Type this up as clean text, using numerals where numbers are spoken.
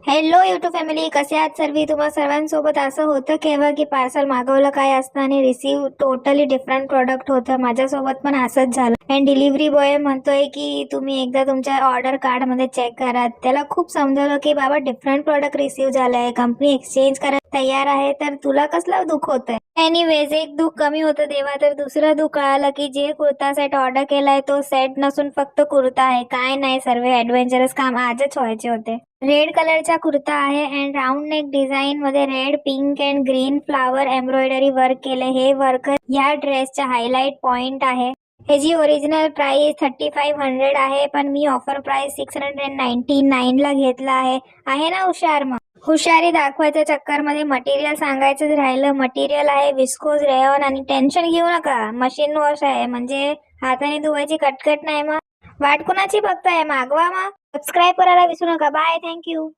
Hello YouTube family, कसे आहात सर्व? तुम्हा सर्वांसोबत असं होतं केव्हा की पार्सल मागवलं काय असतं आणि रिसीव टोटली डिफरंट प्रोडक्ट होतं. माझ्यासोबत पण असंच झालं. आणि डिलिव्हरी बॉय म्हणतोय की तुम्ही एकदा तुमच्या ऑर्डर कार्ड मध्ये चेक करा. त्याला खूप समजावलं की बाबा डिफरंट प्रोडक्ट रिसीव झालंय, कंपनी एक्सचेंज करायला तयार आहे, तर तुला कसलं दुःख होतंय? एनिवेज, एक दुःख कमी होतं तेव्हा तर दुसरं दुःख आलं की जे कुर्ता सेट ऑर्डर केलाय तो सेट नसून फक्त कुर्ता आहे. काय नाही, सर्व ऍडव्हेंचरस काम आजच व्हायचे होते. रेड कलरचा कुर्ता आहे अँड राऊंड नेक डिझाईन मध्ये red, pink and green flower embroidery work केले. हे वर्क या ड्रेसचा हायलाइट पॉइंट आहे. ह्याची ओरिजिनल प्राइस 3500 आहे, पण मी ऑफर प्राइस 699 ला घेतला आहे ना हुशार? मग हुशारी दाखवायच्या चक्कर मध्ये मटेरियल सांगायचं राहिलं. मटेरियल आहे विस्कोज रेयॉन आणि टेन्शन घेऊ नका, मशीन वॉश आहे, म्हणजे हाताने धुवायची कटकट नाही. मग वाट कुणाची बघताय? मागवा. मग सबस्क्राईब करायला विसरू नका. Bye, thank you.